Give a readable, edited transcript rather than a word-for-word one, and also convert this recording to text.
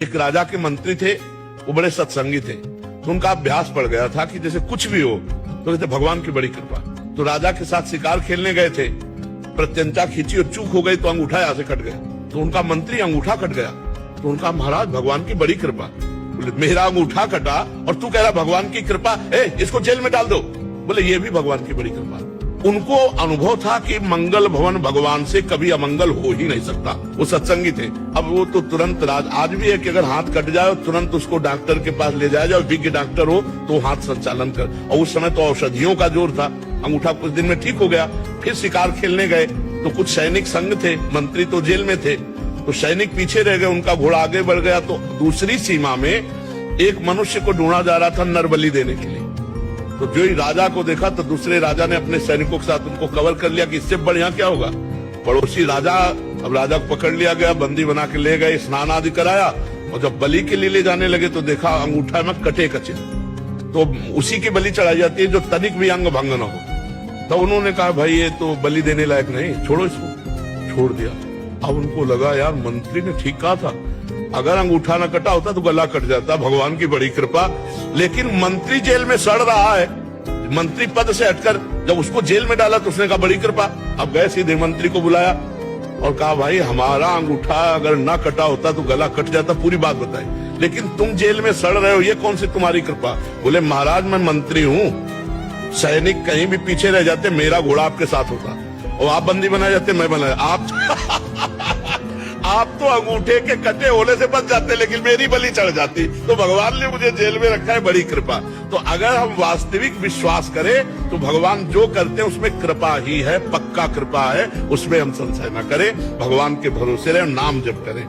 एक राजा के मंत्री थे, वो बड़े सत्संगी थे, तो उनका अभ्यास पड़ गया था कि जैसे कुछ भी हो तो कहते भगवान की बड़ी कृपा। तो राजा के साथ शिकार खेलने गए थे, प्रत्यंचा खींची और चूक हो गई तो अंगूठा यहाँ से कट गया। तो उनका मंत्री अंगूठा कट गया, तो उनका महाराज भगवान की बड़ी कृपा। बोले मेरा अंगूठा कटा और तू कह रहा भगवान की कृपा, इसको जेल में डाल दो। बोले ये भी भगवान की बड़ी कृपा। उनको अनुभव था कि मंगल भवन भगवान से कभी अमंगल हो ही नहीं सकता। वो सत्संगी थे। अब वो तो तुरंत आज भी है कि अगर हाथ कट जाए तुरंत उसको डॉक्टर के पास ले जाया जाए, विज्ञ डॉक्टर हो तो हाथ संचालन कर। और उस समय तो औषधियों का जोर था, अंगूठा कुछ दिन में ठीक हो गया। फिर शिकार खेलने गए तो कुछ सैनिक संग थे, मंत्री तो जेल में थे, तो सैनिक पीछे रह गए, उनका घोड़ा आगे बढ़ गया। तो दूसरी सीमा में एक मनुष्य को ढूंढा जा रहा था नरबली देने के लिए। तो जो ही राजा को देखा तो दूसरे राजा ने अपने सैनिकों के साथ उनको कवर कर लिया कि इससे बढ़िया क्या होगा। पड़ोसी राजा, अब राजा को पकड़ लिया गया, बंदी बना के ले गए, स्नान आदि कराया, और जब बलि के लिए ले जाने लगे तो देखा अंगूठा में कटे का चिन्ह। तो उसी की बलि चढ़ाई जाती है जो तनिक भी अंग भंग न हो। तो उन्होंने कहा भाई ये तो बलि देने लायक नहीं, छोड़ो इसको। छोड़ दिया। अब उनको लगा यार मंत्री ने ठीक कहा था, अगर अंगूठा न कटा होता तो गला कट जाता, भगवान की बड़ी कृपा। लेकिन मंत्री जेल में सड़ रहा है, मंत्री पद से हटकर जब उसको जेल में डाला तो उसने कहा बड़ी कृपा। अब गए सीधे मंत्री को बुलाया और कहा भाई हमारा अंगूठा अगर ना कटा होता तो गला कट जाता, पूरी बात बताई, लेकिन तुम जेल में सड़ रहे हो, ये कौन सी तुम्हारी कृपा। बोले महाराज मैं मंत्री हूँ, सैनिक कहीं भी पीछे रह जाते मेरा घोड़ा आपके साथ होता, और आप बंदी बनाए जाते मैं बनाया। आप तो अंगूठे के कटे होने से बच जाते, लेकिन मेरी बलि चढ़ जाती। तो भगवान ने मुझे जेल में रखा है, बड़ी कृपा। तो अगर हम वास्तविक विश्वास करें तो भगवान जो करते हैं उसमें कृपा ही है, पक्का कृपा है, उसमें हम संशय न करें, भगवान के भरोसे रहे, नाम जप करें।